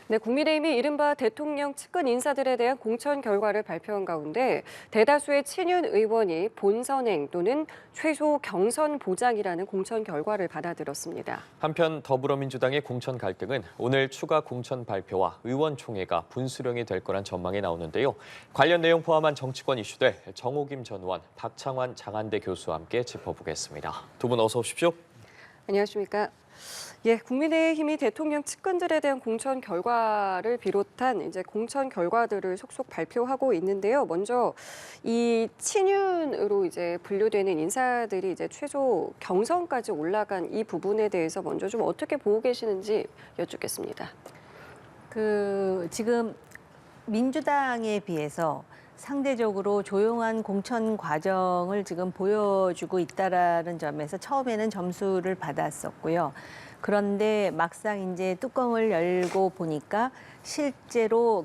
네, 국민의힘이 이른바 대통령 측근 인사들에 대한 공천 결과를 발표한 가운데 대다수의 친윤 의원이 본선행 또는 최소 경선 보장이라는 공천 결과를 받아들였습니다. 한편 더불어민주당의 공천 갈등은 오늘 추가 공천 발표와 의원총회가 분수령이 될 거란 전망이 나오는데요. 관련 내용 포함한 정치권 이슈들 정호김 전 의원, 박창환 장한대 교수와 함께 짚어보겠습니다. 두 분 어서 오십시오. 안녕하십니까? 예, 국민의힘이 대통령 측근들에 대한 공천 결과를 비롯한 이제 공천 결과들을 속속 발표하고 있는데요. 먼저 이 친윤으로 이제 분류되는 인사들이 이제 최소 경선까지 올라간 이 부분에 대해서 먼저 좀 어떻게 보고 계시는지 여쭙겠습니다. 지금 민주당에 비해서 상대적으로 조용한 공천 과정을 지금 보여주고 있다라는 점에서 처음에는 점수를 받았었고요. 그런데 막상 이제 뚜껑을 열고 보니까 실제로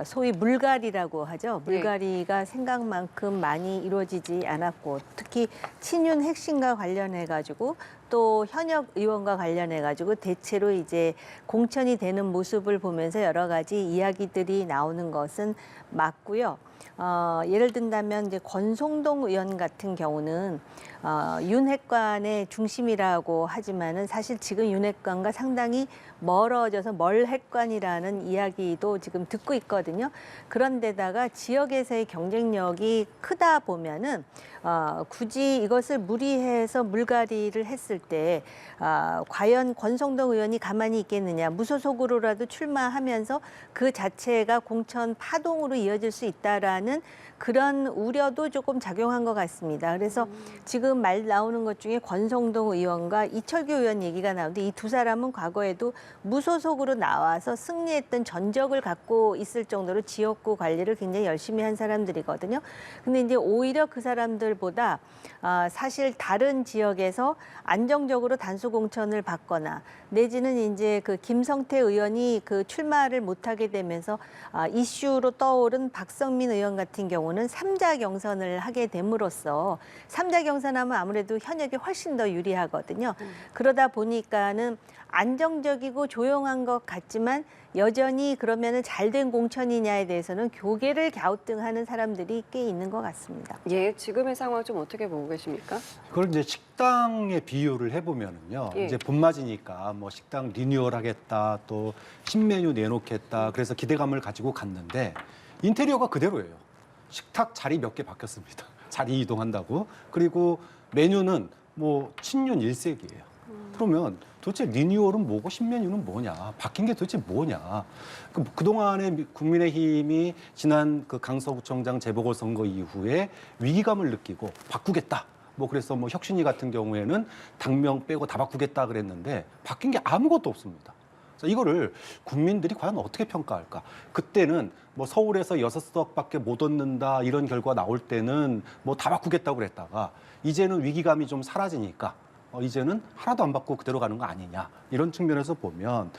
소위 물갈이라고 하죠. 물갈이가 생각만큼 많이 이루어지지 않았고, 특히 친윤 핵심과 관련해 가지고 또 현역 의원과 관련해 가지고 대체로 이제 공천이 되는 모습을 보면서 여러 가지 이야기들이 나오는 것은 맞고요. 예를 든다면 이제 권성동 의원 같은 경우는 윤핵관의 중심이라고 하지만은 사실 지금 윤핵관과 상당히 멀어져서 멀핵관이라는 이야기도 지금 듣고 있거든요. 그런데다가 지역에서의 경쟁력이 크다 보면은 굳이 이것을 무리해서 물갈이를 했을 때 과연 권성동 의원이 가만히 있겠느냐, 무소속으로라도 출마하면서 그 자체가 공천 파동으로 이어질 수 있다라는 그런 우려도 조금 작용한 것 같습니다. 그래서 지금 말 나오는 것 중에 권성동 의원과 이철규 의원 얘기가 나오는데 이 두 사람은 과거에도 무소속으로 나와서 승리했던 전적을 갖고 있을 정도로 지역구 관리를 굉장히 열심히 한 사람들이거든요. 근데 이제 오히려 그 사람들보다 사실 다른 지역에서 안정적으로 단수 공천을 받거나 내지는 이제 그 김성태 의원이 그 출마를 못하게 되면서 이슈로 떠오른 박성민 의원 같은 경우는 3자 경선을 하게 됨으로써 3자 경선하면 아무래도 현역이 훨씬 더 유리하거든요. 그러다 보니까는 안정적이고 조용한 것 같지만 여전히 그러면은 잘된 공천이냐에 대해서는 교계를 갸우뚱하는 사람들이 꽤 있는 것 같습니다. 예, 지금의 상황 좀 어떻게 보고 계십니까? 그걸 이제 식당에 비유를 해보면은요. 예. 이제 봄맞이니까 뭐 식당 리뉴얼하겠다, 또 신메뉴 내놓겠다. 그래서 기대감을 가지고 갔는데 인테리어가 그대로예요. 식탁 자리 몇 개 바뀌었습니다. 자리 이동한다고. 그리고 메뉴는 뭐 친윤 일색이에요. 그러면 도대체 리뉴얼은 뭐고 신메뉴는 뭐냐? 바뀐 게 도대체 뭐냐? 그동안에 국민의힘이 지난 그 강서구청장 재보궐선거 이후에 위기감을 느끼고 바꾸겠다. 뭐 그래서 뭐 혁신위 같은 경우에는 당명 빼고 다 바꾸겠다 그랬는데 바뀐 게 아무것도 없습니다. 이거를 국민들이 과연 어떻게 평가할까? 그때는 뭐 서울에서 6석밖에 못 얻는다 이런 결과 나올 때는 뭐 다 바꾸겠다고 그랬다가 이제는 위기감이 좀 사라지니까 이제는 하나도 안 바꾸고 그대로 가는 거 아니냐 이런 측면에서 보면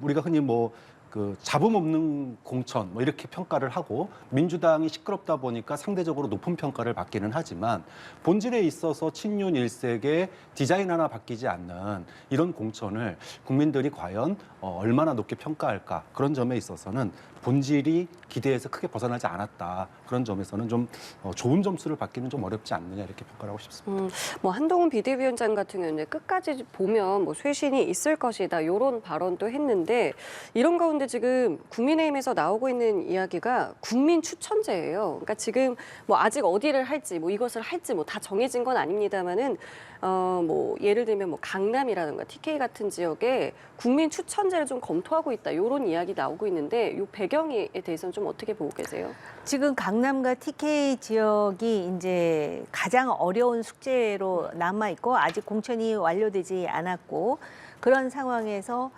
우리가 흔히 뭐 그 잡음 없는 공천 뭐 이렇게 평가를 하고 민주당이 시끄럽다 보니까 상대적으로 높은 평가를 받기는 하지만 본질에 있어서 친윤 일색의 디자인 하나 바뀌지 않는 이런 공천을 국민들이 과연 얼마나 높게 평가할까 그런 점에 있어서는 본질이 기대에서 크게 벗어나지 않았다 그런 점에서는 좀 좋은 점수를 받기는 좀 어렵지 않느냐 이렇게 평가를 하고 싶습니다. 뭐 한동훈 비대위원장 같은 경우는 끝까지 보면 뭐 쇄신이 있을 것이다 이런 발언도 했는데 이런 가운데 지금 국민의힘에서 나오고 있는 이야기가 국민 추천제예요. 그러니까 지금 뭐 아직 어디를 할지 뭐 이것을 할지 뭐 다 정해진 건 아닙니다만은 뭐 예를 들면 뭐 강남이라든가 TK 같은 지역에 국민 추천제를 좀 검토하고 있다 이런 이야기 나오고 있는데 이 배경에 대해서는 좀 어떻게 보고 계세요? 지금 강남과 TK 지역이 이제 가장 어려운 숙제로 남아 있고 아직 공천이 완료되지 않았고 그런 상황에서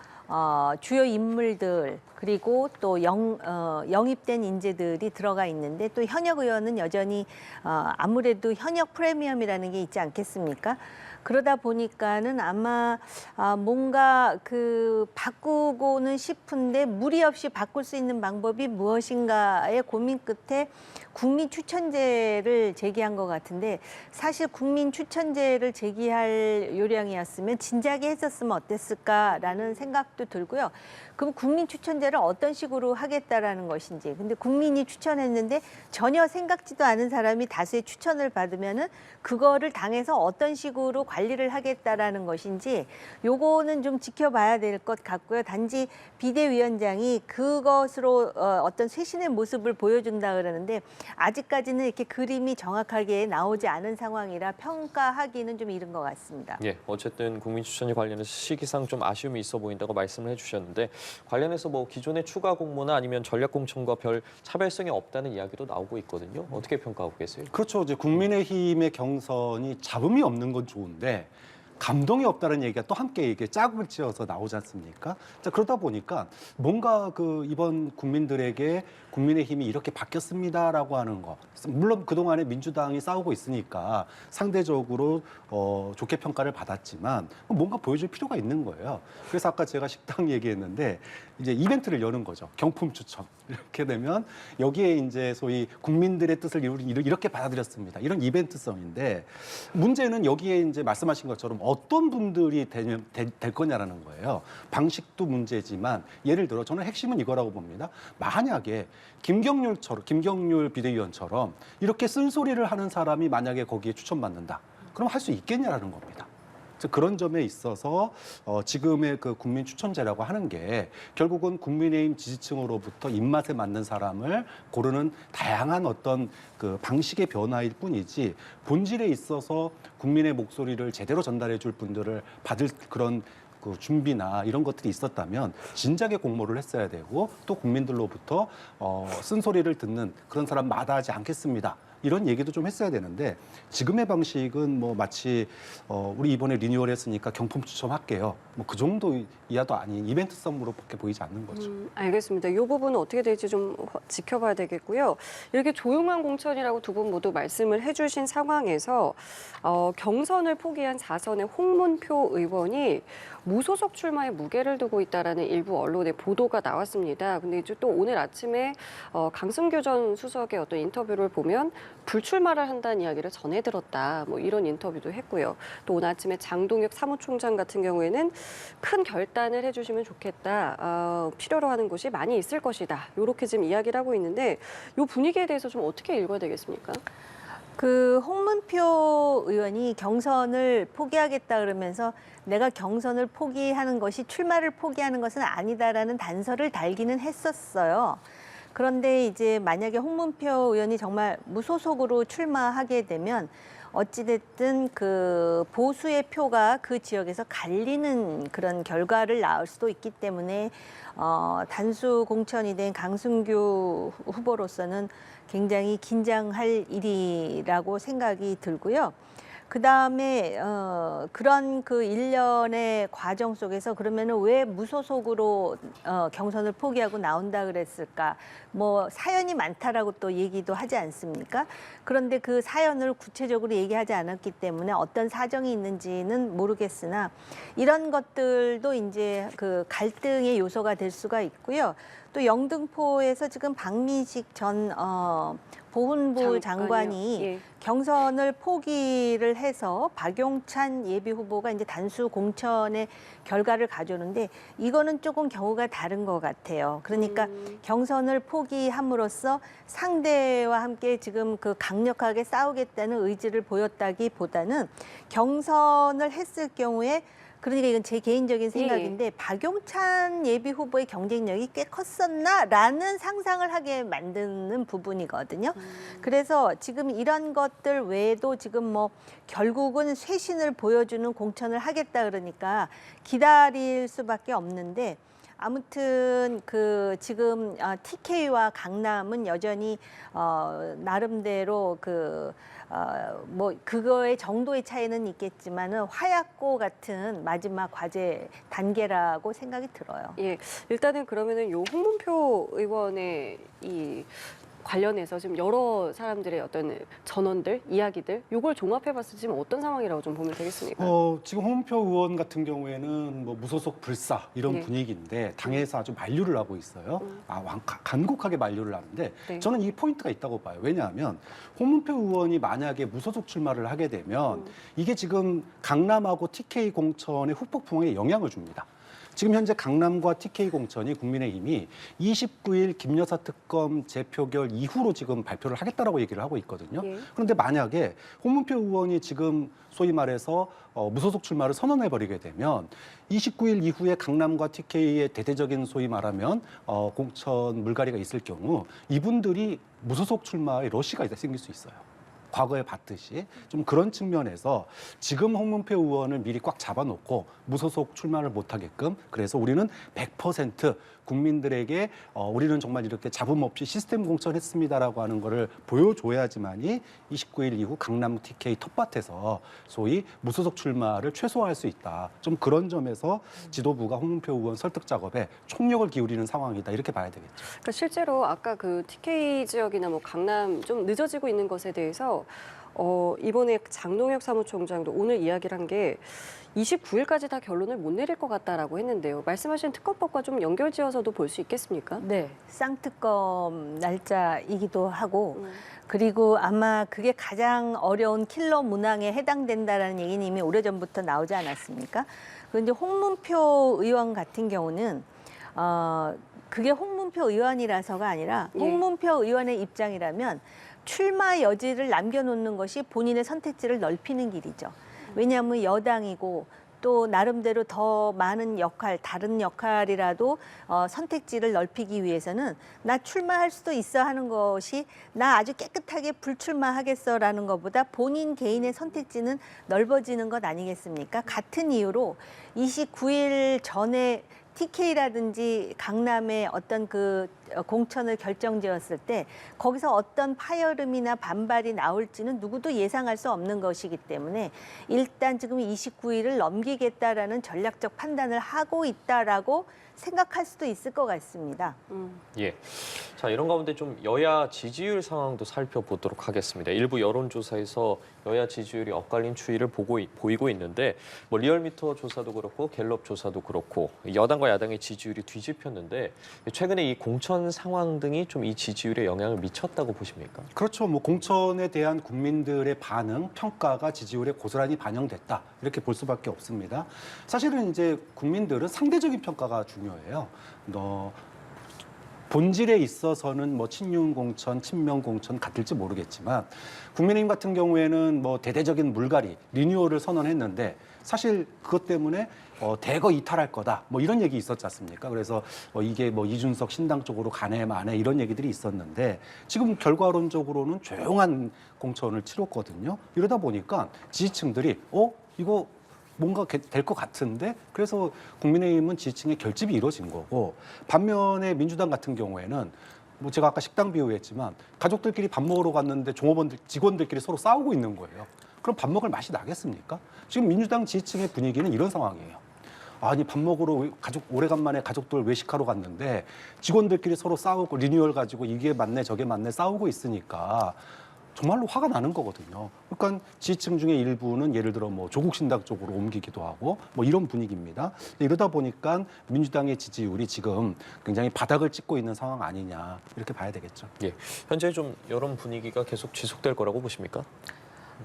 주요 인물들 그리고 또 영입된 인재들이 들어가 있는데 또 현역 의원은 여전히 아무래도 현역 프리미엄이라는 게 있지 않겠습니까? 그러다 보니까는 아마 뭔가 그 바꾸고는 싶은데 무리 없이 바꿀 수 있는 방법이 무엇인가의 고민 끝에 국민 추천제를 제기한 것 같은데, 사실 국민 추천제를 제기할 요량이었으면 진작에 했었으면 어땠을까라는 생각도 들고요. 그럼 국민 추천제를 어떤 식으로 하겠다라는 것인지, 근데 국민이 추천했는데 전혀 생각지도 않은 사람이 다수의 추천을 받으면은 그거를 당에서 어떤 식으로 관리를 하겠다라는 것인지, 요거는 좀 지켜봐야 될 것 같고요. 단지 비대위원장이 그것으로 어떤 쇄신의 모습을 보여준다 그러는데 아직까지는 이렇게 그림이 정확하게 나오지 않은 상황이라 평가하기는 좀 이른 것 같습니다. 예, 어쨌든 국민 추천제 관련해서 시기상 좀 아쉬움이 있어 보인다고 말씀을 해주셨는데, 관련해서 뭐 기존의 추가 공모나 아니면 전략 공천과 별 차별성이 없다는 이야기도 나오고 있거든요. 어떻게 평가하고 계세요? 그렇죠. 이제 국민의힘의 경선이 잡음이 없는 건 좋은데 감동이 없다는 얘기가 또 함께 이게 짝을 지어서 나오지 않습니까? 자, 그러다 보니까 뭔가 그 이번 국민들에게 국민의힘이 이렇게 바뀌었습니다라고 하는 거, 물론 그동안에 민주당이 싸우고 있으니까 상대적으로 좋게 평가를 받았지만 뭔가 보여줄 필요가 있는 거예요. 그래서 아까 제가 식당 얘기했는데 이제 이벤트를 여는 거죠. 경품 추천. 이렇게 되면 여기에 이제 소위 국민들의 뜻을 이렇게 받아들였습니다. 이런 이벤트성인데, 문제는 여기에 이제 말씀하신 것처럼 어떤 분들이 될 거냐라는 거예요. 방식도 문제지만 예를 들어 저는 핵심은 이거라고 봅니다. 만약에 김경률 비대위원처럼 이렇게 쓴소리를 하는 사람이 만약에 거기에 추천받는다, 그럼 할 수 있겠냐라는 겁니다. 그런 점에 있어서 지금의 그 국민 추천제라고 하는 게 결국은 국민의힘 지지층으로부터 입맛에 맞는 사람을 고르는 다양한 어떤 그 방식의 변화일 뿐이지, 본질에 있어서 국민의 목소리를 제대로 전달해 줄 분들을 받을 그런 그 준비나 이런 것들이 있었다면 진작에 공모를 했어야 되고, 또 국민들로부터 쓴소리를 듣는 그런 사람 마다하지 않겠습니다, 이런 얘기도 좀 했어야 되는데, 지금의 방식은 뭐 마치 우리 이번에 리뉴얼 했으니까 경품 추첨할게요, 뭐 그 정도 이하도 아닌 이벤트성으로밖에 보이지 않는 거죠. 알겠습니다. 이 부분은 어떻게 될지 좀 지켜봐야 되겠고요. 이렇게 조용한 공천이라고 두 분 모두 말씀을 해주신 상황에서 경선을 포기한 4선의 홍문표 의원이 무소속 출마에 무게를 두고 있다라는 일부 언론의 보도가 나왔습니다. 근데 이제 또 오늘 아침에 강승규 전 수석의 어떤 인터뷰를 보면 불출마를 한다는 이야기를 전해 들었다, 뭐 이런 인터뷰도 했고요. 또 오늘 아침에 장동혁 사무총장 같은 경우에는 큰 결단을 해주시면 좋겠다, 필요로 하는 곳이 많이 있을 것이다, 이렇게 지금 이야기를 하고 있는데, 이 분위기에 대해서 좀 어떻게 읽어야 되겠습니까? 그 홍문표 의원이 경선을 포기하겠다 그러면서 내가 경선을 포기하는 것이 출마를 포기하는 것은 아니다라는 단서를 달기는 했었어요. 그런데 이제 만약에 홍문표 의원이 정말 무소속으로 출마하게 되면 어찌됐든 그 보수의 표가 그 지역에서 갈리는 그런 결과를 낳을 수도 있기 때문에 단수 공천이 된 강승규 후보로서는 굉장히 긴장할 일이라고 생각이 들고요. 그다음에 그런 그 일련의 과정 속에서 그러면은 왜 무소속으로 경선을 포기하고 나온다 그랬을까? 뭐 사연이 많다라고 또 얘기도 하지 않습니까? 그런데 그 사연을 구체적으로 얘기하지 않았기 때문에 어떤 사정이 있는지는 모르겠으나, 이런 것들도 이제 그 갈등의 요소가 될 수가 있고요. 또 영등포에서 지금 박민식 전 보훈부 장관이 예. 경선을 포기를 해서 박용찬 예비 후보가 이제 단수 공천의 결과를 가져오는데, 이거는 조금 경우가 다른 것 같아요. 그러니까 경선을 포기함으로써 상대와 함께 지금 그 강력하게 싸우겠다는 의지를 보였다기보다는 경선을 했을 경우에, 그러니까 이건 제 개인적인 생각인데 박용찬 예비 후보의 경쟁력이 꽤 컸었나라는 상상을 하게 만드는 부분이거든요. 그래서 지금 이런 것들 외에도 지금 뭐 결국은 쇄신을 보여주는 공천을 하겠다 그러니까 기다릴 수밖에 없는데, 아무튼 그 지금 TK와 강남은 여전히 나름대로 뭐 그거의 정도의 차이는 있겠지만은 화약고 같은 마지막 과제 단계라고 생각이 들어요. 예, 일단은 그러면은 요 홍문표 의원의 이 관련해서 지금 여러 사람들의 어떤 전원들, 이야기들 요걸 종합해봤을 때 지금 어떤 상황이라고 좀 보면 되겠습니까? 지금 홍문표 의원 같은 경우에는 뭐 무소속 불사 이런 네. 분위기인데 당에서 아주 만류를 하고 있어요. 간곡하게 만류를 하는데 네. 저는 이 포인트가 있다고 봐요. 왜냐하면 홍문표 의원이 만약에 무소속 출마를 하게 되면 이게 지금 강남하고 TK 공천의 후폭풍에 영향을 줍니다. 지금 현재 강남과 TK 공천이 국민의힘이 29일 김여사 특검 재표결 이후로 지금 발표를 하겠다라고 얘기를 하고 있거든요. 예. 그런데 만약에 홍문표 의원이 지금 소위 말해서 무소속 출마를 선언해버리게 되면 29일 이후에 강남과 TK의 대대적인 소위 말하면 공천 물갈이가 있을 경우 이분들이 무소속 출마의 러시가 생길 수 있어요. 과거에 봤듯이 좀 그런 측면에서 지금 홍문표 의원을 미리 꽉 잡아놓고 무소속 출마를 못하게끔 그래서 우리는 100% 국민들에게 우리는 정말 이렇게 잡음 없이 시스템 공천했습니다라고 하는 거를 보여줘야지만이 29일 이후 강남 TK 텃밭에서 소위 무소속 출마를 최소화할 수 있다. 좀 그런 점에서 지도부가 홍문표 의원 설득 작업에 총력을 기울이는 상황이다. 이렇게 봐야 되겠죠. 그러니까 실제로 아까 그 TK 지역이나 뭐 강남 좀 늦어지고 있는 것에 대해서 이번에 장동혁 사무총장도 오늘 이야기를 한 게 29일까지 다 결론을 못 내릴 것 같다라고 했는데요. 말씀하신 특검법과 좀 연결지어서도 볼 수 있겠습니까? 네, 쌍특검 날짜이기도 하고 그리고 아마 그게 가장 어려운 킬러 문항에 해당된다라는 얘기는 이미 오래전부터 나오지 않았습니까? 그런데 홍문표 의원 같은 경우는 그게 홍문표 의원이라서가 아니라 예. 홍문표 의원의 입장이라면 출마 여지를 남겨놓는 것이 본인의 선택지를 넓히는 길이죠. 왜냐하면 여당이고 또 나름대로 더 많은 역할, 다른 역할이라도 선택지를 넓히기 위해서는 나 출마할 수도 있어 하는 것이 나 아주 깨끗하게 불출마하겠어라는 것보다 본인 개인의 선택지는 넓어지는 것 아니겠습니까? 같은 이유로 29일 전에 TK라든지 강남의 어떤 그 공천을 결정지었을 때 거기서 어떤 파열음이나 반발이 나올지는 누구도 예상할 수 없는 것이기 때문에 일단 지금 29일을 넘기겠다라는 전략적 판단을 하고 있다라고 생각할 수도 있을 것 같습니다. 예. 자, 이런 가운데 좀 여야 지지율 상황도 살펴보도록 하겠습니다. 일부 여론조사에서 여야 지지율이 엇갈린 추이를 보이고 있는데 뭐 리얼미터 조사도 그렇고 갤럽 조사도 그렇고 여당과 야당의 지지율이 뒤집혔는데 최근에 이 공천 상황 등이 좀 이 지지율에 영향을 미쳤다고 보십니까? 그렇죠. 뭐 공천에 대한 국민들의 반응, 평가가 지지율에 고스란히 반영됐다. 이렇게 볼 수밖에 없습니다. 사실은 이제 국민들은 상대적인 평가가 중요해요. 본질에 있어서는 뭐 친윤 공천, 친명 공천 같을지 모르겠지만 국민의힘 같은 경우에는 뭐 대대적인 물갈이, 리뉴얼을 선언했는데 사실 그것 때문에 대거 이탈할 거다. 뭐 이런 얘기 있었지 않습니까? 그래서 이게 뭐 이준석 신당 쪽으로 가네 마네 이런 얘기들이 있었는데 지금 결과론적으로는 조용한 공천을 치렀거든요. 이러다 보니까 지지층들이 이거 뭔가 될 것 같은데 그래서 국민의힘은 지지층의 결집이 이루어진 거고 반면에 민주당 같은 경우에는 뭐 제가 아까 식당 비유했지만 가족들끼리 밥 먹으러 갔는데 종업원들 직원들끼리 서로 싸우고 있는 거예요. 그럼 밥 먹을 맛이 나겠습니까? 지금 민주당 지지층의 분위기는 이런 상황이에요. 아니 밥 먹으러 오래간만에 가족들 외식하러 갔는데 직원들끼리 서로 싸우고 리뉴얼 가지고 이게 맞네 저게 맞네 싸우고 있으니까 정말로 화가 나는 거거든요. 그러니까 지지층 중에 일부는 예를 들어 뭐 조국 신당 쪽으로 옮기기도 하고 뭐 이런 분위기입니다. 이러다 보니까 민주당의 지지율이 지금 굉장히 바닥을 찍고 있는 상황 아니냐 이렇게 봐야 되겠죠. 예. 현재 좀 여론 분위기가 계속 지속될 거라고 보십니까?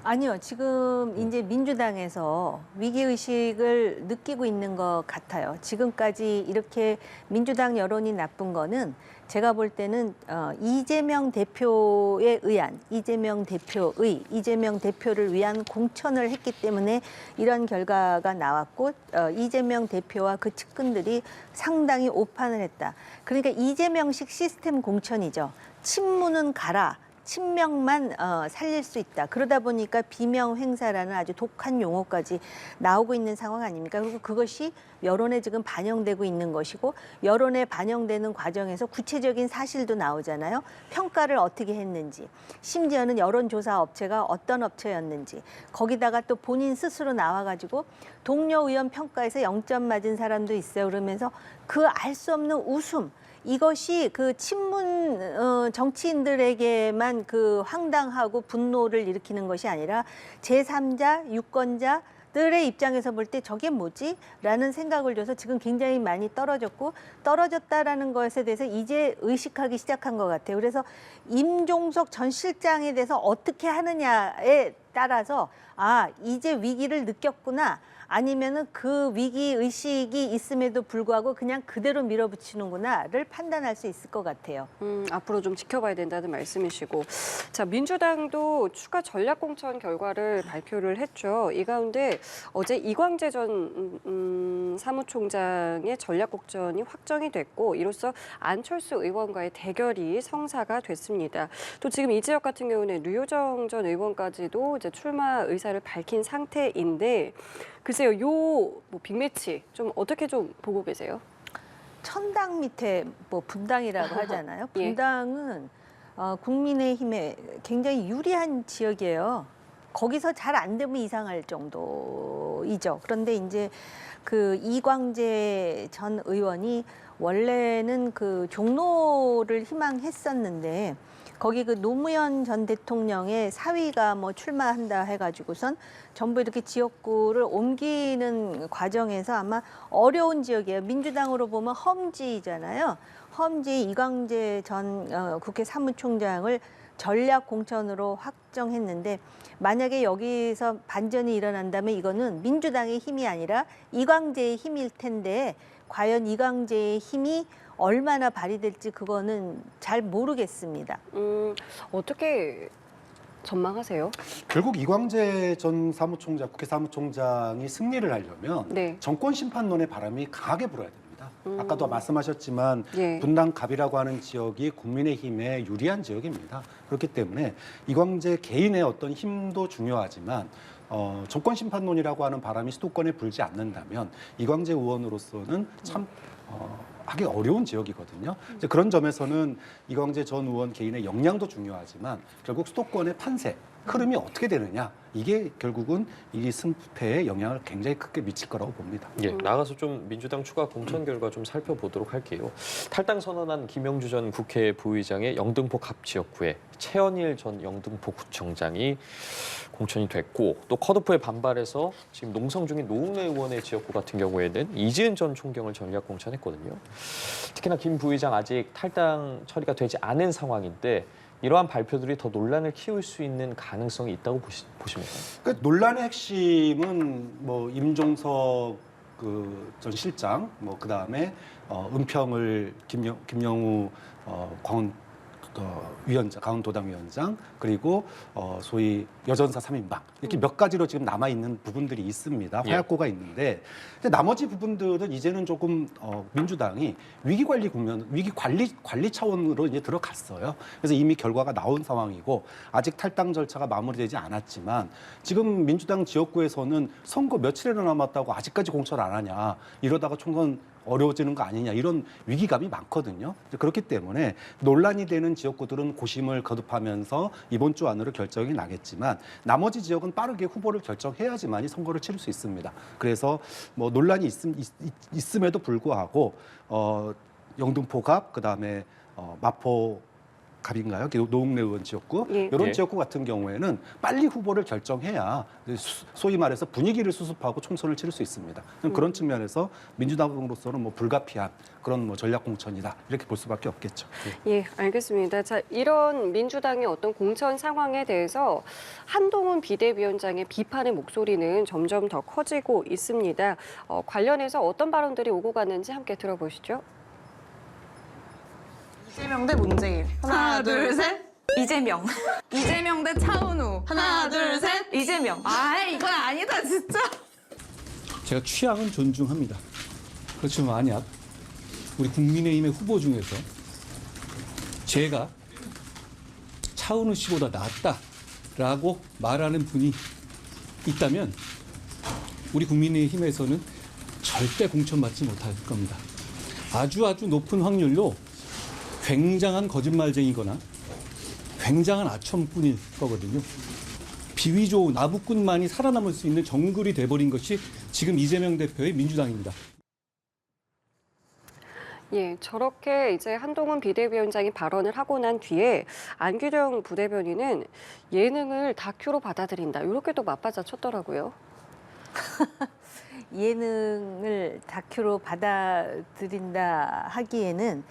아니요, 지금 이제 민주당에서 위기의식을 느끼고 있는 것 같아요. 지금까지 이렇게 민주당 여론이 나쁜 거는 제가 볼 때는 이재명 대표에 의한, 이재명 대표를 위한 공천을 했기 때문에 이런 결과가 나왔고 이재명 대표와 그 측근들이 상당히 오판을 했다. 그러니까 이재명식 시스템 공천이죠. 친문은 가라. 친명만 살릴 수 있다. 그러다 보니까 비명 행사라는 아주 독한 용어까지 나오고 있는 상황 아닙니까? 그리고 그것이 여론에 지금 반영되고 있는 것이고 여론에 반영되는 과정에서 구체적인 사실도 나오잖아요. 평가를 어떻게 했는지, 심지어는 여론조사 업체가 어떤 업체였는지, 거기다가 또 본인 스스로 나와가지고 동료 의원 평가에서 0점 맞은 사람도 있어요. 그러면서 그 알 수 없는 웃음, 이것이 그 친문 정치인들에게만 그 황당하고 분노를 일으키는 것이 아니라 제3자, 유권자들의 입장에서 볼 때 저게 뭐지? 라는 생각을 줘서 지금 굉장히 많이 떨어졌고, 떨어졌다라는 것에 대해서 이제 의식하기 시작한 것 같아요. 그래서 임종석 전 실장에 대해서 어떻게 하느냐에 따라서 아, 이제 위기를 느꼈구나. 아니면은 그 위기 의식이 있음에도 불구하고 그냥 그대로 밀어붙이는구나를 판단할 수 있을 것 같아요. 앞으로 좀 지켜봐야 된다는 말씀이시고, 자, 민주당도 추가 전략공천 결과를 발표를 했죠. 이 가운데 어제 이광재 전 사무총장의 전략공천이 확정이 됐고, 이로써 안철수 의원과의 대결이 성사가 됐습니다. 또 지금 이 지역 같은 경우는 류호정 전 의원까지도 이제 출마 의사를 밝힌 상태인데, 글쎄요, 뭐 빅매치 좀 어떻게 좀 보고 계세요? 천당 밑에 뭐 분당이라고 하잖아요. 예. 분당은 국민의힘에 굉장히 유리한 지역이에요. 거기서 잘 안 되면 이상할 정도이죠. 그런데 이제 그 이광재 전 의원이 원래는 그 종로를 희망했었는데 거기 그 노무현 전 대통령의 사위가 뭐 출마한다 해가지고선 전부 이렇게 지역구를 옮기는 과정에서 아마 어려운 지역이에요. 민주당으로 보면 험지잖아요. 험지 이광재 전 국회 사무총장을 전략 공천으로 확정했는데 만약에 여기서 반전이 일어난다면 이거는 민주당의 힘이 아니라 이광재의 힘일 텐데 과연 이광재의 힘이 얼마나 발휘될지 그거는 잘 모르겠습니다. 어떻게 전망하세요? 결국 이광재 전 사무총장, 국회 사무총장이 승리를 하려면 네. 정권 심판론의 바람이 강하게 불어야 됩니다. 아까도 말씀하셨지만 예. 분당갑이라고 하는 지역이 국민의힘에 유리한 지역입니다. 그렇기 때문에 이광재 개인의 어떤 힘도 중요하지만 정권 심판론이라고 하는 바람이 수도권에 불지 않는다면 이광재 의원으로서는 참 하기 어려운 지역이거든요. 이제 그런 점에서는 이광재 전 의원 개인의 역량도 중요하지만 결국 수도권의 판세, 흐름이 어떻게 되느냐 이게 결국은 이 승패에 영향을 굉장히 크게 미칠 거라고 봅니다. 예, 나가서 좀 민주당 추가 공천 결과 좀 살펴보도록 할게요. 탈당 선언한 김영주 전 국회 부의장의 영등포 갑 지역구에 최현일 전 영등포 구청장이 공천이 됐고, 또 컷오프에 반발해서 지금 농성 중인 노웅래 의원의 지역구 같은 경우에는 이지은 전 총경을 전략 공천했거든요. 특히나 김 부의장 아직 탈당 처리가 되지 않은 상황인데 이러한 발표들이 더 논란을 키울 수 있는 가능성이 있다고 보십니까? 그러니까 논란의 핵심은 뭐 임종석 그 전 실장, 뭐 그 다음에 은평을 김영우 위원장, 강원도당 위원장, 그리고 소위 여전사 3인방 이렇게 몇 가지로 지금 남아 있는 부분들이 있습니다. 화약고가 있는데 근데 나머지 부분들은 이제는 조금 민주당이 위기 관리 차원으로 이제 들어갔어요. 그래서 이미 결과가 나온 상황이고 아직 탈당 절차가 마무리되지 않았지만 지금 민주당 지역구에서는 선거 며칠이나 남았다고 아직까지 공천 안 하냐, 이러다가 총선 어려워지는 거 아니냐, 이런 위기감이 많거든요. 그렇기 때문에 논란이 되는 지역구들은 고심을 거듭하면서 이번 주 안으로 결정이 나겠지만 나머지 지역은 빠르게 후보를 결정해야지만이 선거를 치를 수 있습니다. 그래서 뭐 논란이 있음에도 불구하고 영등포갑, 그다음에 마포 갑인가요? 노웅래 의원 지역구 예. 이런 예. 지역구 같은 경우에는 빨리 후보를 결정해야 소위 말해서 분위기를 수습하고 총선을 치를 수 있습니다. 그런 측면에서 민주당으로서는 뭐 불가피한 그런 뭐 전략 공천이다 이렇게 볼 수밖에 없겠죠. 예, 알겠습니다. 자, 이런 민주당의 어떤 공천 상황에 대해서 한동훈 비대위원장의 비판의 목소리는 점점 더 커지고 있습니다. 관련해서 어떤 발언들이 오고 가는지 함께 들어보시죠. 이재명 대 문재인. 하나, 둘, 셋. 이재명. 이재명 대 차은우. 하나, 둘, 셋. 이재명. 아, 이건 아니다, 진짜. 제가 취향은 존중합니다. 그렇지만 만약 우리 국민의힘의 후보 중에서 제가 차은우 씨보다 낫다라고 말하는 분이 있다면 우리 국민의힘에서는 절대 공천받지 못할 겁니다. 아주 높은 확률로 굉장한 거짓말쟁이거나 굉장한 아첨꾼일 거거든요. 비위 좋은 아부꾼만이 살아남을 수 있는 정글이 돼버린 것이 지금 이재명 대표의 민주당입니다. 예, 저렇게 이제 한동훈 비대위원장이 발언을 하고 난 뒤에 안규령 부대변인은 예능을 다큐로 받아들인다. 이렇게 또 맞받아쳤더라고요. 예능을 다큐로 받아들인다 하기에는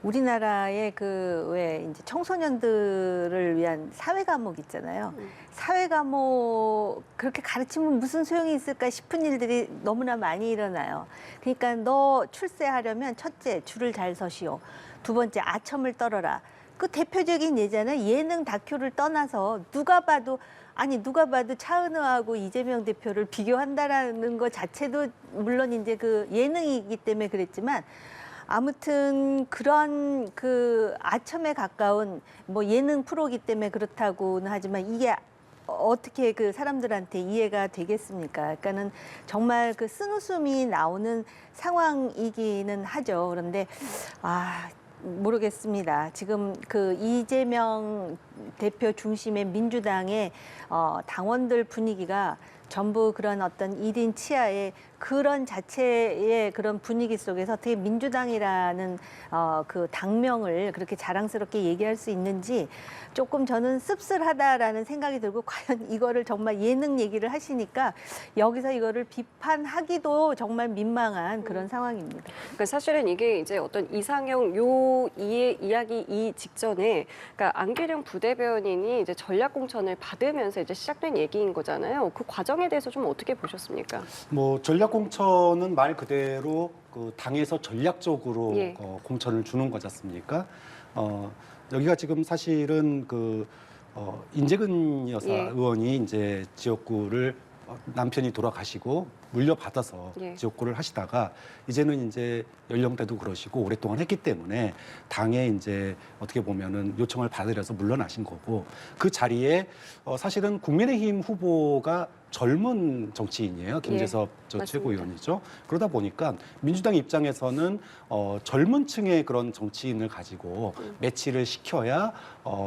우리나라의 그 왜 이제 청소년들을 위한 사회 과목 있잖아요. 사회 과목 그렇게 가르치면 무슨 소용이 있을까 싶은 일들이 너무나 많이 일어나요. 그러니까 너 출세하려면 첫째 줄을 잘 서시오. 두 번째 아첨을 떨어라. 그 대표적인 예잖아요. 예능 다큐를 떠나서 누가 봐도 차은우하고 이재명 대표를 비교한다라는 것 자체도 물론 이제 그 예능이기 때문에 그랬지만 아무튼 그런 그 아첨에 가까운 뭐 예능 프로기 때문에 그렇다고는 하지만 이게 어떻게 그 사람들한테 이해가 되겠습니까? 그러니까는 정말 그 쓴웃음이 나오는 상황이기는 하죠. 그런데 모르겠습니다. 지금 그 이재명 대표 중심의 민주당의 당원들 분위기가 전부 그런 어떤 1인 치하의 그런 자체의 그런 분위기 속에서 어떻게 민주당이라는 그 당명을 그렇게 자랑스럽게 얘기할 수 있는지 조금 저는 씁쓸하다라는 생각이 들고 과연 이거를 정말 예능 얘기를 하시니까 여기서 이거를 비판하기도 정말 민망한 그런 상황입니다. 그러니까 사실은 이게 이제 어떤 이상형 이야기 이 직전에 그러니까 안규령 부대변인이 이제 전략 공천을 받으면서 이제 시작된 얘기인 거잖아요. 그 과정에 대해서 좀 어떻게 보셨습니까? 뭐 전략 공천은 말 그대로 그 당에서 전략적으로 예. 공천을 주는 거지 않습니까? 여기가 지금 사실은 그 인재근 여사 예. 의원이 이제 지역구를 남편이 돌아가시고 물려받아서 예. 지역구를 하시다가 이제는 이제 연령대도 그러시고 오랫동안 했기 때문에 당에 이제 어떻게 보면은 요청을 받으려서 물러나신 거고 그 자리에 사실은 국민의힘 후보가 젊은 정치인이에요. 김재섭 전 맞습니다. 최고위원이죠. 그러다 보니까 민주당 입장에서는 젊은 층의 그런 정치인을 가지고 매치를 시켜야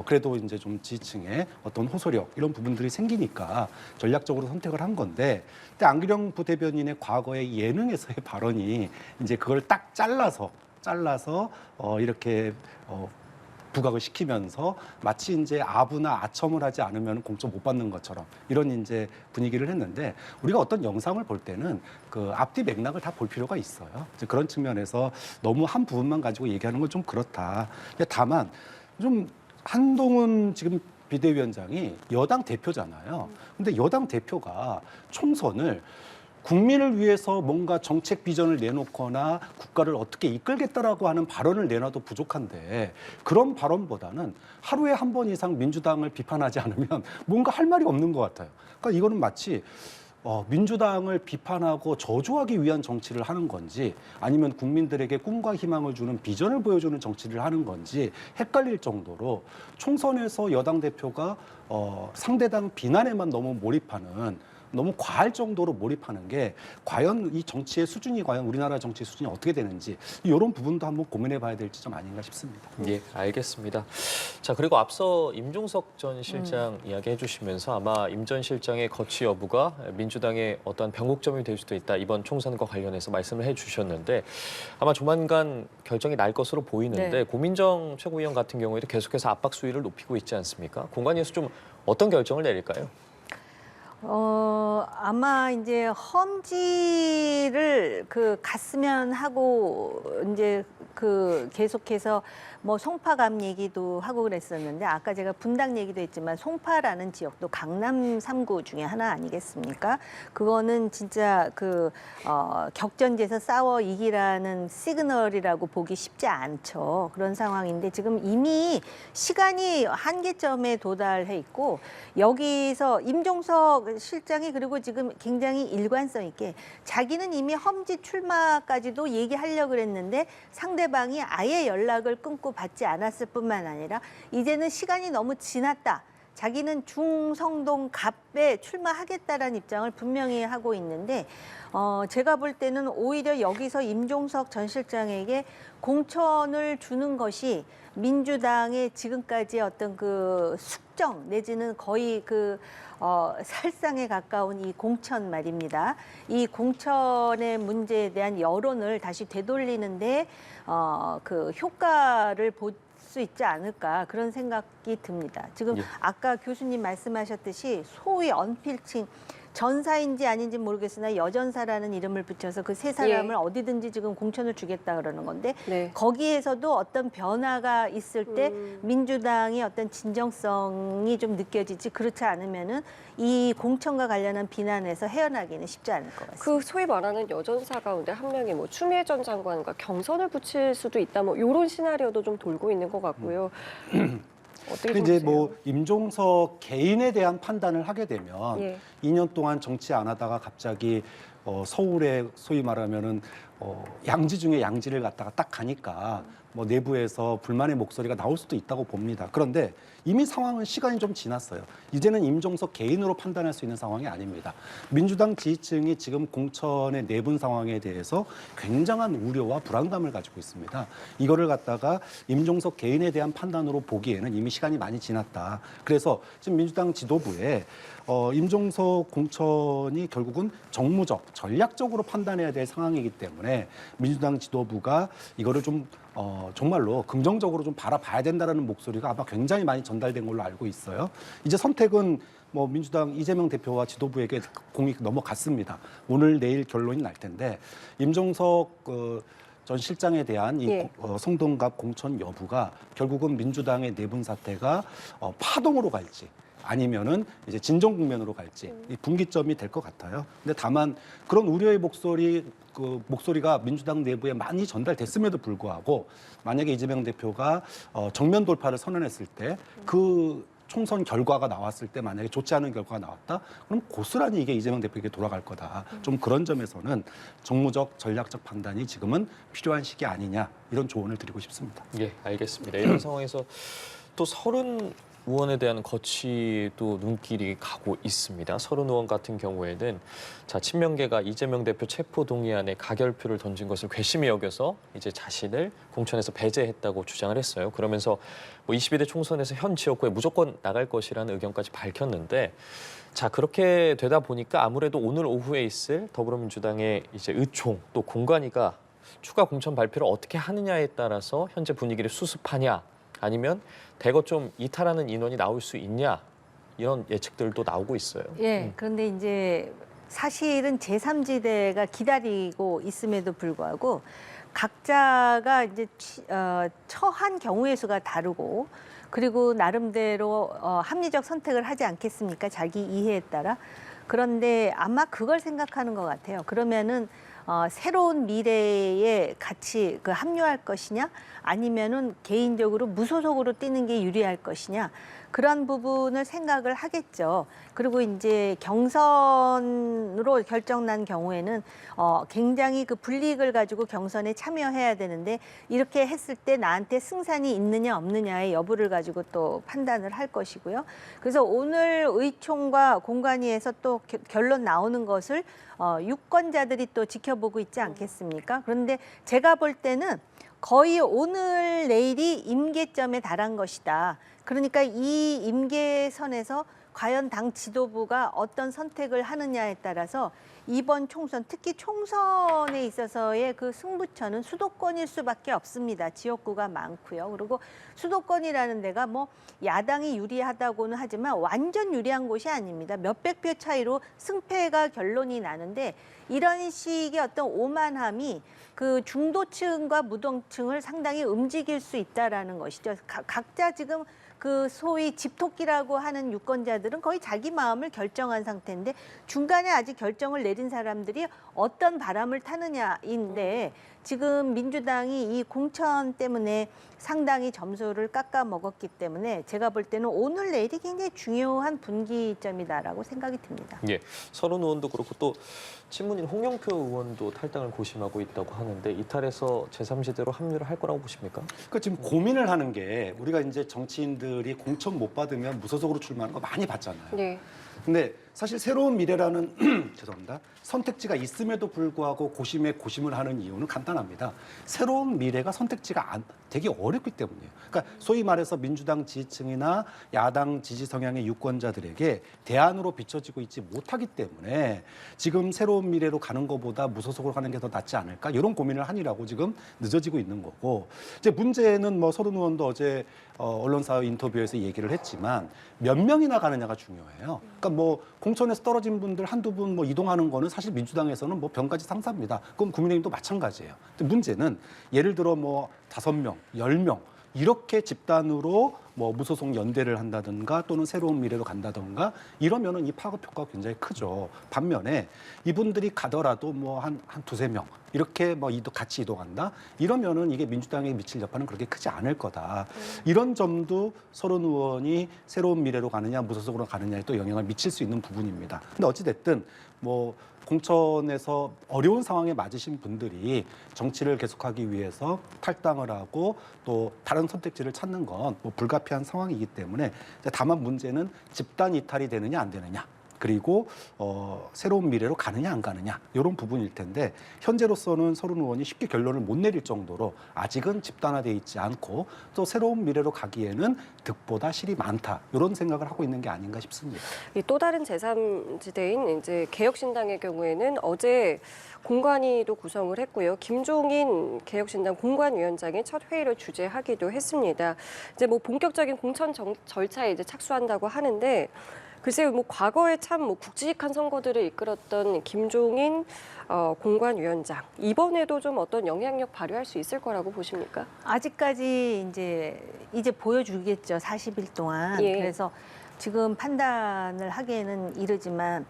그래도 이제 좀 지지층의 어떤 호소력 이런 부분들이 생기니까 전략적으로 선택을 한 건데 근데 안규령 부대변인의 과거의 예능에서의 발언이 이제 그걸 딱 잘라서 이렇게 부각을 시키면서 마치 이제 아부나 아첨을 하지 않으면 공천 못 받는 것처럼 이런 이제 분위기를 했는데 우리가 어떤 영상을 볼 때는 그 앞뒤 맥락을 다 볼 필요가 있어요. 이제 그런 측면에서 너무 한 부분만 가지고 얘기하는 건 좀 그렇다. 다만 좀 한동훈 지금 비대위원장이 여당 대표잖아요. 근데 여당 대표가 총선을 국민을 위해서 뭔가 정책 비전을 내놓거나 국가를 어떻게 이끌겠다라고 하는 발언을 내놔도 부족한데 그런 발언보다는 하루에 한 번 이상 민주당을 비판하지 않으면 뭔가 할 말이 없는 것 같아요. 그러니까 이거는 마치 민주당을 비판하고 저주하기 위한 정치를 하는 건지 아니면 국민들에게 꿈과 희망을 주는 비전을 보여주는 정치를 하는 건지 헷갈릴 정도로 총선에서 여당 대표가 상대당 비난에만 너무 몰입하는 너무 과할 정도로 몰입하는 게 과연 이 정치의 수준이 과연 우리나라 정치의 수준이 어떻게 되는지 이런 부분도 한번 고민해 봐야 될 지점 아닌가 싶습니다. 예, 알겠습니다. 자, 그리고 앞서 임종석 전 실장 이야기해 주시면서 아마 임 전 실장의 거취 여부가 민주당의 어떤 변곡점이 될 수도 있다. 이번 총선과 관련해서 말씀을 해 주셨는데 아마 조만간 결정이 날 것으로 보이는데 네. 고민정 최고위원 같은 경우에도 계속해서 압박 수위를 높이고 있지 않습니까? 공관위에서 좀 어떤 결정을 내릴까요? 아마 이제 험지를 갔으면 하고 이제 계속해서 뭐 송파감 얘기도 하고 그랬었는데 아까 제가 분당 얘기도 했지만 송파라는 지역도 강남 3구 중에 하나 아니겠습니까? 그거는 진짜 격전지에서 싸워 이기라는 시그널이라고 보기 쉽지 않죠. 그런 상황인데 지금 이미 시간이 한계점에 도달해 있고 여기서 임종석 실장이 그리고 지금 굉장히 일관성 있게 자기는 이미 험지 출마까지도 얘기하려고 그랬는데 상대방이 아예 연락을 끊고 받지 않았을 뿐만 아니라 이제는 시간이 너무 지났다. 자기는 중성동 갑에 출마하겠다라는 입장을 분명히 하고 있는데 제가 볼 때는 오히려 여기서 임종석 전 실장에게 공천을 주는 것이 민주당의 지금까지 어떤 그 숙정 내지는 거의 그 살상에 가까운 이 공천 말입니다. 이 공천의 문제에 대한 여론을 다시 되돌리는데 그 효과를 볼 수 있지 않을까 그런 생각이 듭니다. 지금 예. 아까 교수님 말씀하셨듯이 소위 언필칭 전사인지 아닌지 모르겠으나 여전사라는 이름을 붙여서 그 세 사람을 예. 어디든지 지금 공천을 주겠다 그러는 건데 네. 거기에서도 어떤 변화가 있을 때 민주당의 어떤 진정성이 좀 느껴지지 그렇지 않으면은 이 공천과 관련한 비난에서 헤어나기는 쉽지 않을 것 같습니다. 그 소위 말하는 여전사 가운데 한 명이 뭐 추미애 전 장관과 경선을 붙일 수도 있다. 뭐 이런 시나리오도 좀 돌고 있는 것 같고요. 어떻게 근데 이제 보세요? 뭐 임종석 개인에 대한 판단을 하게 되면 예. 2년 동안 정치 안 하다가 갑자기 서울에 소위 말하면은 양지 중에 양지를 갖다가 딱 가니까 뭐 내부에서 불만의 목소리가 나올 수도 있다고 봅니다. 그런데 이미 상황은 시간이 좀 지났어요. 이제는 임종석 개인으로 판단할 수 있는 상황이 아닙니다. 민주당 지지층이 지금 공천의 내분 상황에 대해서 굉장한 우려와 불안감을 가지고 있습니다. 이거를 갖다가 임종석 개인에 대한 판단으로 보기에는 이미 시간이 많이 지났다. 그래서 지금 민주당 지도부에 임종석 공천이 결국은 정무적, 전략적으로 판단해야 될 상황이기 때문에 민주당 지도부가 이거를 좀 정말로 긍정적으로 좀 바라봐야 된다라는 목소리가 아마 굉장히 많이 전달된 걸로 알고 있어요. 이제 선택은 뭐 민주당 이재명 대표와 지도부에게 공이 넘어갔습니다. 오늘 내일 결론이 날 텐데 임종석 전 실장에 대한 이 예. 성동갑 공천 여부가 결국은 민주당의 내분 사태가 파동으로 갈지 아니면은 이제 진정 국면으로 갈지 이 분기점이 될 것 같아요. 근데 다만 그런 우려의 목소리가 민주당 내부에 많이 전달됐음에도 불구하고 만약에 이재명 대표가 정면 돌파를 선언했을 때 그 총선 결과가 나왔을 때 만약에 좋지 않은 결과가 나왔다, 그럼 고스란히 이게 이재명 대표에게 돌아갈 거다. 좀 그런 점에서는 정무적, 전략적 판단이 지금은 필요한 시기 아니냐 이런 조언을 드리고 싶습니다. 예, 알겠습니다. 이런 상황에서 또 30 의원에 대한 거취도 눈길이 가고 있습니다. 30 의원 같은 경우에는 친명계가 이재명 대표 체포 동의안에 가결표를 던진 것을 괘씸히 여겨서 이제 자신을 공천에서 배제했다고 주장을 했어요. 그러면서 뭐 22대 총선에서 현 지역구에 무조건 나갈 것이라는 의견까지 밝혔는데, 그렇게 되다 보니까 아무래도 오늘 오후에 있을 더불어민주당의 이제 의총 또 공관위가 추가 공천 발표를 어떻게 하느냐에 따라서 현재 분위기를 수습하냐, 아니면 대거 좀 이탈하는 인원이 나올 수 있냐, 이런 예측들도 나오고 있어요. 예, 그런데 이제 사실은 제3지대가 기다리고 있음에도 불구하고 각자가 이제 처한 경우의 수가 다르고 그리고 나름대로 합리적 선택을 하지 않겠습니까? 자기 이해에 따라. 그런데 아마 그걸 생각하는 것 같아요. 그러면은 새로운 미래에 같이 합류할 것이냐 아니면은 개인적으로 무소속으로 뛰는 게 유리할 것이냐 그런 부분을 생각을 하겠죠. 그리고 이제 경선으로 결정난 경우에는 굉장히 그 불이익을 가지고 경선에 참여해야 되는데 이렇게 했을 때 나한테 승산이 있느냐 없느냐의 여부를 가지고 또 판단을 할 것이고요. 그래서 오늘 의총과 공관위에서 또 결론 나오는 것을 유권자들이 또 지켜보고 있지 않겠습니까? 그런데 제가 볼 때는 거의 오늘 내일이 임계점에 달한 것이다. 그러니까 이 임계선에서 과연 당 지도부가 어떤 선택을 하느냐에 따라서 이번 총선, 특히 총선에 있어서의 그 승부처는 수도권일 수밖에 없습니다. 지역구가 많고요. 그리고 수도권이라는 데가 뭐 야당이 유리하다고는 하지만 완전 유리한 곳이 아닙니다. 몇백 표 차이로 승패가 결론이 나는데 이런 식의 어떤 오만함이 그 중도층과 무동층을 상당히 움직일 수 있다라는 것이죠. 각자 지금 그 소위 집토끼라고 하는 유권자들은 거의 자기 마음을 결정한 상태인데 중간에 아직 결정을 내린 사람들이 어떤 바람을 타느냐인데 지금 민주당이 이 공천 때문에 상당히 점수를 깎아 먹었기 때문에 제가 볼 때는 오늘 내일이 굉장히 중요한 분기점이다라고 생각이 듭니다. 예, 30 의원도 그렇고 또 친문인 홍영표 의원도 탈당을 고심하고 있다고 하는데 이탈해서 제3지대로 합류를 할 거라고 보십니까? 그러니까 지금 고민을 하는 게 우리가 이제 정치인들이 공천 못 받으면 무소속으로 출마하는 거 많이 봤잖아요. 네. 근데 사실 새로운 미래라는 죄송합니다. 선택지가 있음에도 불구하고 고심에 고심을 하는 이유는 간단합니다. 새로운 미래가 선택지가 되게 어렵기 때문이에요. 그러니까 소위 말해서 민주당 지지층이나 야당 지지 성향의 유권자들에게 대안으로 비춰지고 있지 못하기 때문에 지금 새로운 미래로 가는 것보다 무소속으로 가는 게 더 낫지 않을까 이런 고민을 하니라고 지금 늦어지고 있는 거고 이제 문제는 뭐 서른 의원도 어제 언론사 인터뷰에서 얘기를 했지만 몇 명이나 가느냐가 중요해요. 그러니까 뭐 공천에서 떨어진 분들 한두 분 뭐 이동하는 거는 사실 민주당에서는 뭐 병까지 상사입니다. 그럼 국민의힘도 마찬가지예요. 근데 문제는 예를 들어 뭐 5명, 10명 이렇게 집단으로 뭐 무소속 연대를 한다든가 또는 새로운 미래로 간다든가 이러면은 이 파급 효과가 굉장히 크죠. 반면에 이분들이 가더라도 뭐 한 두세 명 이렇게 뭐 같이 이동한다 이러면은 이게 민주당에 미칠 여파는 그렇게 크지 않을 거다. 이런 점도 서른 의원이 새로운 미래로 가느냐 무소속으로 가느냐에 또 영향을 미칠 수 있는 부분입니다. 근데 어찌 됐든 뭐 공천에서 어려운 상황에 맞으신 분들이 정치를 계속하기 위해서 탈당을 하고 또 다른 선택지를 찾는 건 뭐 불가피한 상황이기 때문에 다만 문제는 집단 이탈이 되느냐 안 되느냐 그리고 새로운 미래로 가느냐 안 가느냐 이런 부분일 텐데 현재로서는 서른 의원이 쉽게 결론을 못 내릴 정도로 아직은 집단화돼 있지 않고 또 새로운 미래로 가기에는 득보다 실이 많다 이런 생각을 하고 있는 게 아닌가 싶습니다. 이 또 다른 제3지대인 이제 개혁신당의 경우에는 어제 공관위도 구성을 했고요. 김종인 개혁신당 공관위원장이 첫 회의를 주재하기도 했습니다. 이제 뭐 본격적인 공천 절차에 이제 착수한다고 하는데. 글쎄요, 뭐 과거에 참 뭐 굵직한 선거들을 이끌었던 김종인 공관위원장 이번에도 좀 어떤 영향력 발휘할 수 있을 거라고 보십니까? 아직까지 이제 보여주겠죠. 40일 동안. 예. 그래서 지금 판단을 하기에는 이르지만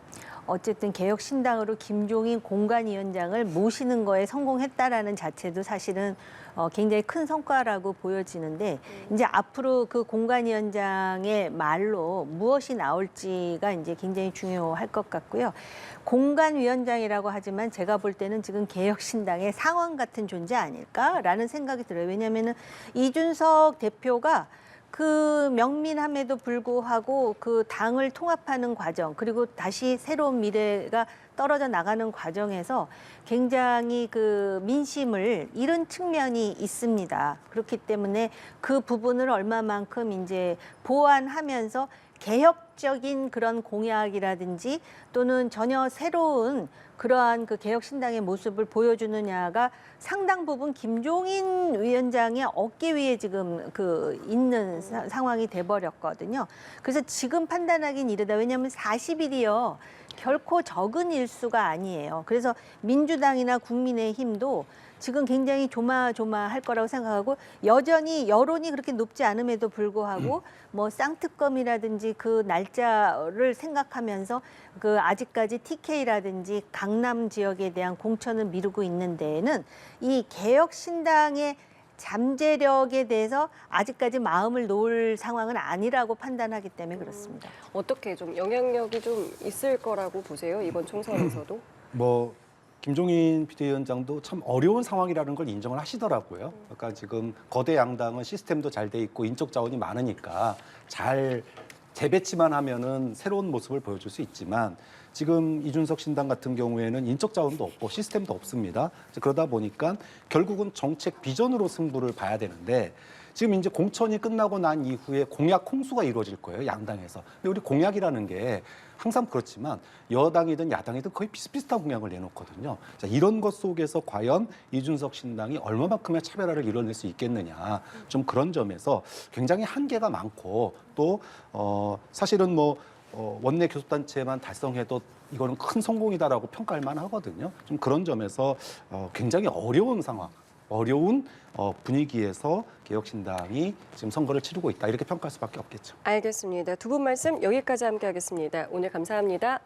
어쨌든 개혁신당으로 김종인 공관위원장을 모시는 거에 성공했다라는 자체도 사실은 굉장히 큰 성과라고 보여지는데 이제 앞으로 그 공관위원장의 말로 무엇이 나올지가 이제 굉장히 중요할 것 같고요. 공관위원장이라고 하지만 제가 볼 때는 지금 개혁신당의 상황 같은 존재 아닐까라는 생각이 들어요. 왜냐하면은 이준석 대표가 그 명민함에도 불구하고 그 당을 통합하는 과정 그리고 다시 새로운 미래가 떨어져 나가는 과정에서 굉장히 그 민심을 잃은 측면이 있습니다. 그렇기 때문에 그 부분을 얼마만큼 이제 보완하면서 개혁적인 그런 공약이라든지 또는 전혀 새로운 그러한 그 개혁신당의 모습을 보여주느냐가 상당 부분 김종인 위원장의 어깨 위에 지금 있는 상황이 돼버렸거든요. 그래서 지금 판단하긴 이르다. 왜냐하면 40일이요. 결코 적은 일수가 아니에요. 그래서 민주당이나 국민의힘도 지금 굉장히 조마조마할 거라고 생각하고 여전히 여론이 그렇게 높지 않음에도 불구하고 뭐 쌍특검이라든지 그 날짜를 생각하면서 그 아직까지 TK라든지 강남 지역에 대한 공천을 미루고 있는 데에는 이 개혁신당의 잠재력에 대해서 아직까지 마음을 놓을 상황은 아니라고 판단하기 때문에 그렇습니다. 어떻게 좀 영향력이 좀 있을 거라고 보세요? 이번 총선에서도? 뭐 김종인 비대위원장도 참 어려운 상황이라는 걸 인정을 하시더라고요. 그러니까 지금 거대 양당은 시스템도 잘 돼 있고 인적 자원이 많으니까 잘 재배치만 하면은 새로운 모습을 보여줄 수 있지만 지금 이준석 신당 같은 경우에는 인적 자원도 없고 시스템도 없습니다. 그러다 보니까 결국은 정책 비전으로 승부를 봐야 되는데 지금 이제 공천이 끝나고 난 이후에 공약 홍수가 이루어질 거예요, 양당에서. 근데 우리 공약이라는 게 항상 그렇지만 여당이든 야당이든 거의 비슷비슷한 공약을 내놓거든요. 자, 이런 것 속에서 과연 이준석 신당이 얼마만큼의 차별화를 이뤄낼 수 있겠느냐. 좀 그런 점에서 굉장히 한계가 많고 또 사실은 뭐 원내 교섭단체만 달성해도 이거는 큰 성공이다라고 평가할 만하거든요. 좀 그런 점에서 굉장히 어려운 상황, 어려운 분위기에서 개혁신당이 지금 선거를 치르고 있다 이렇게 평가할 수밖에 없겠죠. 알겠습니다. 두 분 말씀 여기까지 함께하겠습니다. 오늘 감사합니다.